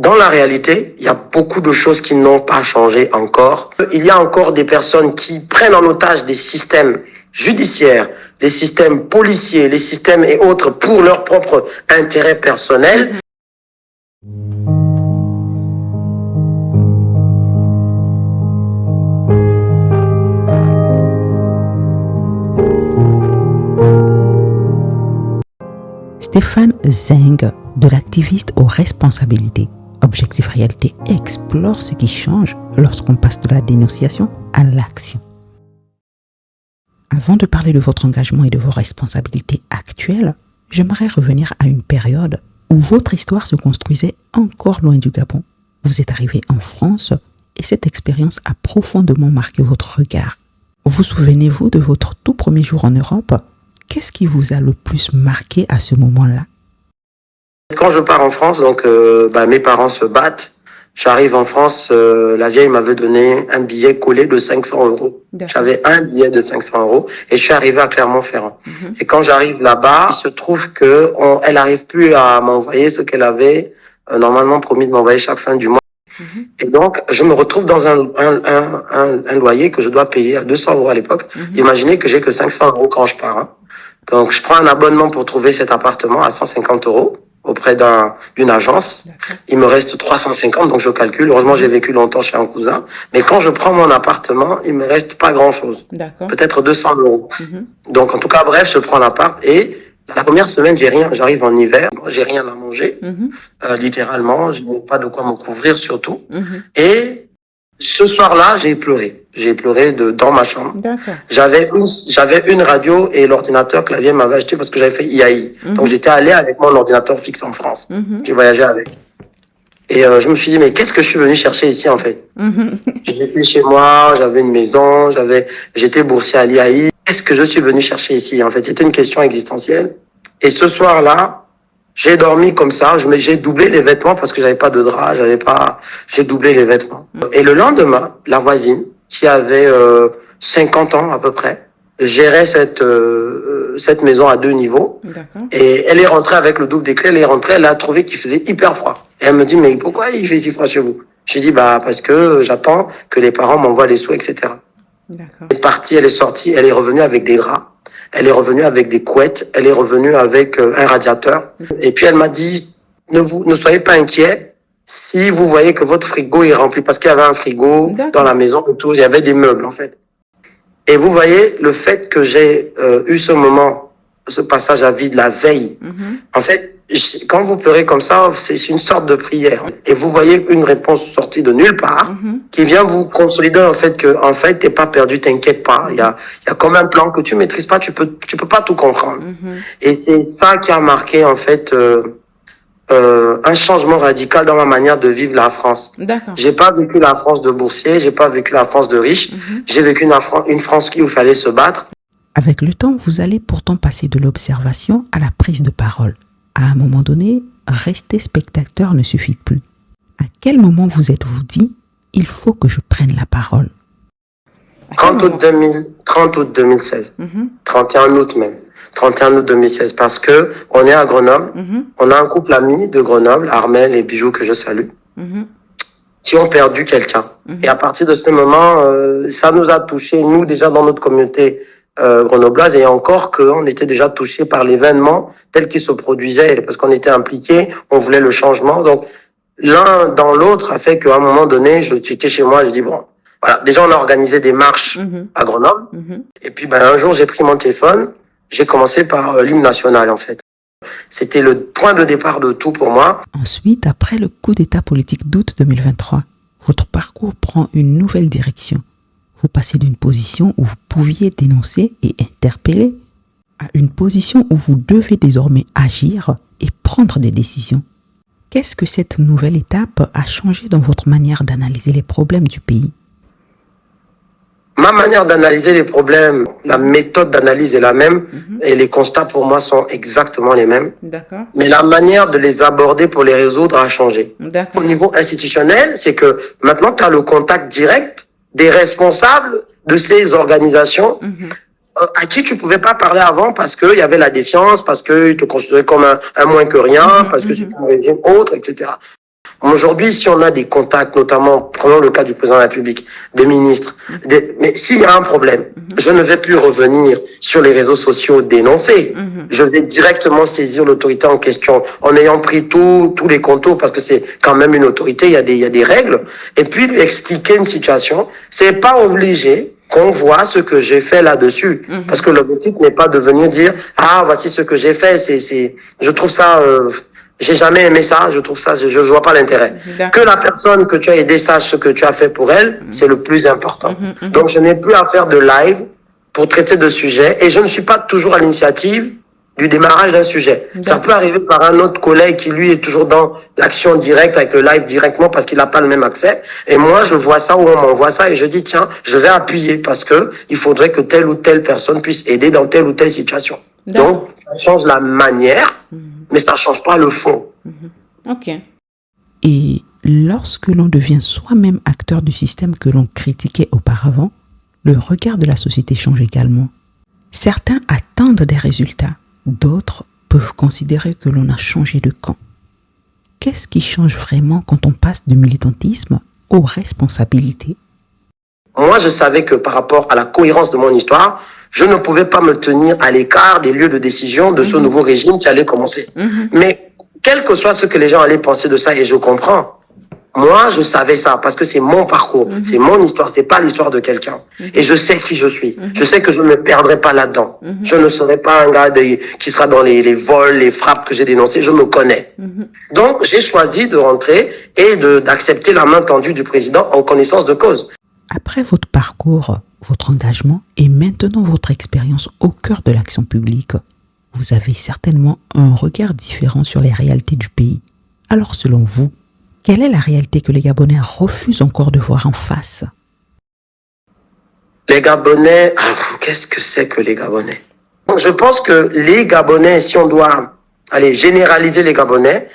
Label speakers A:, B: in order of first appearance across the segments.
A: Dans la réalité, il y a beaucoup de choses qui n'ont pas changé encore. Il y a encore des personnes qui prennent en otage des systèmes judiciaires, des systèmes policiers, les systèmes et autres pour leur propre intérêt personnel.
B: Stéphane Zeng, de l'activiste aux responsabilités, Objectif Réalité, explore ce qui change lorsqu'on passe de la dénonciation à l'action. Avant de parler de votre engagement et de vos responsabilités actuelles, j'aimerais revenir à une période où votre histoire se construisait encore loin du Gabon. Vous êtes arrivé en France et cette expérience a profondément marqué votre regard. Vous souvenez-vous de votre tout premier jour en Europe ? Qu'est-ce qui vous a le plus marqué à ce moment-là ?
A: Quand je pars en France, donc mes parents se battent. J'arrive en France, la vieille m'avait donné un billet collé de 500 euros. J'avais un billet de 500 euros et je suis arrivé à Clermont-Ferrand. Et quand j'arrive là-bas, il se trouve que elle n'arrive plus à m'envoyer ce qu'elle avait normalement promis de m'envoyer chaque fin du mois. Et donc, je me retrouve dans un loyer que je dois payer à 200 euros à l'époque. Imaginez que j'ai que 500 euros quand je pars. Hein. Donc, je prends un abonnement pour trouver cet appartement à 150 euros auprès d'une agence. Il me reste 350, donc je calcule. Heureusement, j'ai vécu longtemps chez un cousin. Mais quand je prends mon appartement, il me reste pas grand-chose. Peut-être 200 euros. Donc, en tout cas, bref, je prends l'appart et la première semaine, j'ai rien. J'arrive en hiver, j'ai rien à manger. Littéralement, je n'ai pas de quoi me couvrir surtout. Et ce soir-là, j'ai pleuré. J'ai pleuré dans ma chambre. J'avais une radio et l'ordinateur que la vieille m'avait acheté parce que j'avais fait IAI. Donc j'étais allé avec mon ordinateur fixe en France. J'ai voyagé avec. Et je me suis dit, mais qu'est-ce que je suis venu chercher ici en fait? J'étais chez moi, j'avais une maison, j'étais boursier à l'IAI. Qu'est-ce que je suis venu chercher ici en fait? C'était une question existentielle. Et ce soir-là, j'ai dormi comme ça, j'ai doublé les vêtements parce que j'avais pas de drap, j'ai doublé les vêtements. Et le lendemain, la voisine, qui avait 50 ans à peu près, gérait cette maison à 2 niveaux. Et elle est rentrée avec le double des clés, elle a trouvé qu'il faisait hyper froid. Et elle me dit, mais pourquoi il fait si froid chez vous? J'ai dit, parce que j'attends que les parents m'envoient les sous, etc. Elle est partie, elle est sortie, elle est revenue avec des draps. Elle est revenue avec des couettes, elle est revenue avec un radiateur. Et puis elle m'a dit, ne soyez pas inquiets si vous voyez que votre frigo est rempli. Parce qu'il y avait un frigo dans la maison, autour, il y avait des meubles en fait. Et vous voyez, le fait que j'ai eu ce passage à vide la veille, en fait, quand vous pleurez comme ça, c'est une sorte de prière. Et vous voyez une réponse sortie de nulle part, qui vient vous consolider en fait que, en fait, t'es pas perdu, t'inquiète pas. Il y a comme un plan que tu maîtrises pas, tu peux pas tout comprendre. Et c'est ça qui a marqué en fait un changement radical dans ma manière de vivre la France. J'ai pas vécu la France de boursier, j'ai pas vécu la France de riche, j'ai vécu une France où il fallait se battre.
B: Avec le temps, vous allez pourtant passer de l'observation à la prise de parole. À un moment donné, rester spectateur ne suffit plus. À quel moment vous êtes-vous dit, il faut que je prenne la parole?
A: 30 août 2016. 31 août même. 31 août 2016. Parce que on est à Grenoble. On a un couple ami de Grenoble, Armel et Bijou, que je salue, qui ont perdu quelqu'un. Et à partir de ce moment, ça nous a touchés, nous, déjà dans notre communauté grenobloise, et encore qu'on était déjà touchés par l'événement tel qu'il se produisait, parce qu'on était impliqués, on voulait le changement. Donc, l'un dans l'autre a fait qu'à un moment donné, j'étais chez moi, je dis bon, voilà. Déjà, on a organisé des marches à Grenoble. Et puis, un jour, j'ai pris mon téléphone, j'ai commencé par l'hymne national, en fait. C'était le point de départ de tout pour moi.
B: Ensuite, après le coup d'état politique d'août 2023, votre parcours prend une nouvelle direction. Vous passez d'une position où vous pouviez dénoncer et interpeller à une position où vous devez désormais agir et prendre des décisions. Qu'est-ce que cette nouvelle étape a changé dans votre manière d'analyser les problèmes du pays?
A: Ma manière d'analyser les problèmes, la méthode d'analyse est la même et les constats pour moi sont exactement les mêmes. Mais la manière de les aborder pour les résoudre a changé. Au niveau institutionnel, c'est que maintenant tu as le contact direct des responsables de ces organisations à qui tu pouvais pas parler avant parce qu'il y avait la défiance, parce qu'ils te considéraient comme un moins que rien, parce que c'est un régime autre, etc. Aujourd'hui, si on a des contacts, notamment, prenons le cas du président de la République, des ministres, mais s'il y a un problème, je ne vais plus revenir sur les réseaux sociaux dénoncer. Je vais directement saisir l'autorité en question en ayant pris tous les contours parce que c'est quand même une autorité, il y a des règles, et puis lui expliquer une situation. C'est pas obligé qu'on voit ce que j'ai fait là-dessus. Parce que l'objectif n'est pas de venir dire, ah, voici ce que j'ai fait. Je trouve ça, j'ai jamais aimé ça, je trouve ça, je vois pas l'intérêt. Que la personne que tu as aidée sache ce que tu as fait pour elle, c'est le plus important. Donc, je n'ai plus à faire de live pour traiter de sujets et je ne suis pas toujours à l'initiative du démarrage d'un sujet. Ça peut arriver par un autre collègue qui, lui, est toujours dans l'action directe avec le live directement parce qu'il n'a pas le même accès. Et moi, je vois ça ou on m'envoie ça et je dis, tiens, je vais appuyer parce que il faudrait que telle ou telle personne puisse aider dans telle ou telle situation. Donc, ça change la manière, mais ça change pas le fond.
B: Ok. Et lorsque l'on devient soi-même acteur du système que l'on critiquait auparavant, le regard de la société change également. Certains attendent des résultats. D'autres peuvent considérer que l'on a changé de camp. Qu'est-ce qui change vraiment quand on passe du militantisme aux responsabilités?
A: Moi, je savais que par rapport à la cohérence de mon histoire, je ne pouvais pas me tenir à l'écart des lieux de décision de ce nouveau régime qui allait commencer. Mais quel que soit ce que les gens allaient penser de ça, et je comprends, moi, je savais ça parce que c'est mon parcours, c'est mon histoire, c'est pas l'histoire de quelqu'un. Et je sais qui je suis. Je sais que je ne me perdrai pas là-dedans. Je ne serai pas un gars qui sera dans les vols, les frappes que j'ai dénoncées. Je me connais. Donc, j'ai choisi de rentrer et d'accepter la main tendue du président en connaissance de cause.
B: Après votre parcours, votre engagement et maintenant votre expérience au cœur de l'action publique, vous avez certainement un regard différent sur les réalités du pays. Alors, selon vous, quelle est la réalité que les Gabonais refusent encore de voir en face?
A: Les Gabonais, qu'est-ce que c'est que les Gabonais? Je pense que les Gabonais, si on doit généraliser les Gabonais,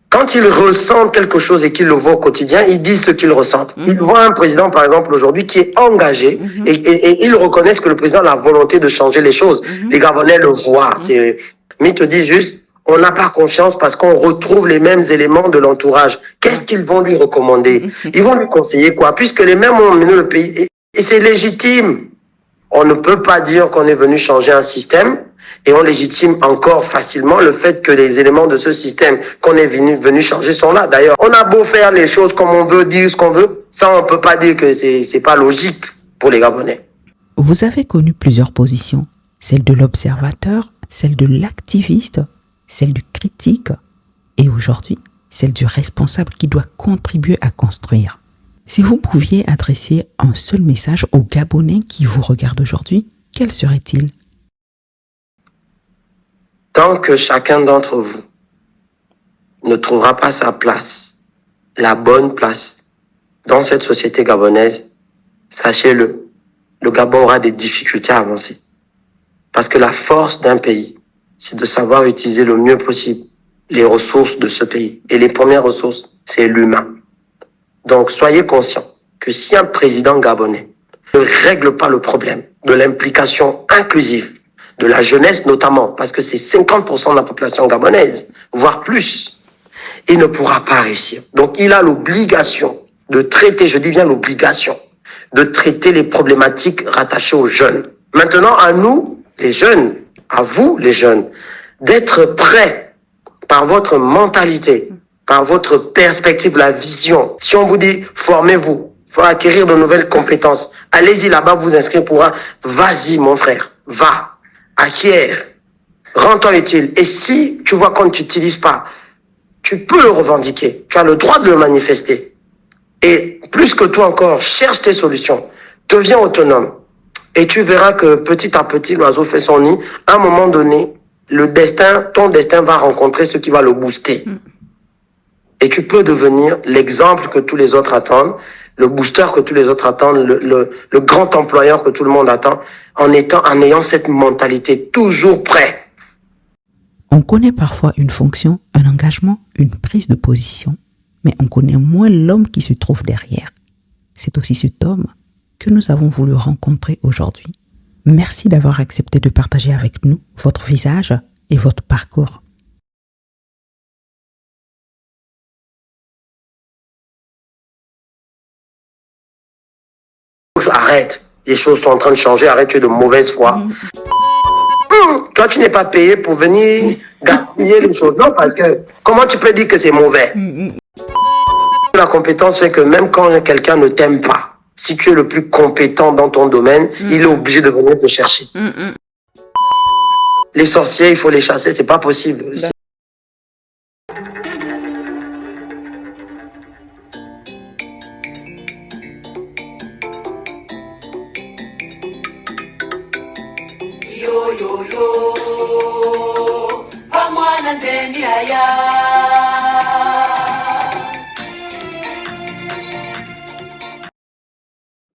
A: quand ils ressentent quelque chose et qu'ils le voient au quotidien, ils disent ce qu'ils ressentent. Ils voient un président, par exemple, aujourd'hui, qui est engagé et ils reconnaissent que le président a la volonté de changer les choses. Les Gabonais le voient. Mais ils te disent juste, on n'a pas confiance parce qu'on retrouve les mêmes éléments de l'entourage. Qu'est-ce qu'ils vont lui recommander? Ils vont lui conseiller quoi? Puisque les mêmes ont mené le pays. Et c'est légitime. On ne peut pas dire qu'on est venu changer un système et on légitime encore facilement le fait que les éléments de ce système qu'on est venu changer sont là. D'ailleurs, on a beau faire les choses comme on veut, dire ce qu'on veut, ça on ne peut pas dire que c'est pas logique pour les Gabonais.
B: Vous avez connu plusieurs positions, celle de l'observateur, celle de l'activiste, celle du critique et aujourd'hui, celle du responsable qui doit contribuer à construire. Si vous pouviez adresser un seul message aux Gabonais qui vous regardent aujourd'hui, quel serait-il?
A: Tant que chacun d'entre vous ne trouvera pas sa place, la bonne place dans cette société gabonaise, sachez-le, le Gabon aura des difficultés à avancer. Parce que la force d'un pays, c'est de savoir utiliser le mieux possible les ressources de ce pays. Et les premières ressources, c'est l'humain. Donc, soyez conscients que si un président gabonais ne règle pas le problème de l'implication inclusive de la jeunesse notamment, parce que c'est 50% de la population gabonaise, voire plus, il ne pourra pas réussir. Donc, il a l'obligation de traiter, je dis bien l'obligation, de traiter les problématiques rattachées aux jeunes. Maintenant, à nous, les jeunes, à vous, les jeunes, d'être prêts par votre mentalité, par votre perspective, la vision. Si on vous dit, formez-vous, faut acquérir de nouvelles compétences, allez-y là-bas, vous inscrire pour un, vas-y mon frère, va, acquiert, rends-toi utile. Et si tu vois qu'on ne t'utilise pas, tu peux le revendiquer, tu as le droit de le manifester. Et plus que tout encore, cherche tes solutions, deviens autonome. Et tu verras que petit à petit, l'oiseau fait son nid. À un moment donné, ton destin va rencontrer ce qui va le booster. Et tu peux devenir l'exemple que tous les autres attendent, le booster que tous les autres attendent, le grand employeur que tout le monde attend, en ayant cette mentalité toujours prêt.
B: On connaît parfois une fonction, un engagement, une prise de position, mais on connaît moins l'homme qui se trouve derrière. C'est aussi cet homme que nous avons voulu rencontrer aujourd'hui. Merci d'avoir accepté de partager avec nous votre visage et votre parcours.
A: arrête. Les choses sont en train de changer, arrête, tu es de mauvaise foi. Toi, tu n'es pas payé pour venir gaspiller les choses. Non, parce que comment tu peux dire que c'est mauvais? La compétence fait que même quand quelqu'un ne t'aime pas, si tu es le plus compétent dans ton domaine, il est obligé de venir te chercher. Les sorciers, il faut les chasser, c'est pas possible.
C: Yo yo yo, vamwana nzeni haya.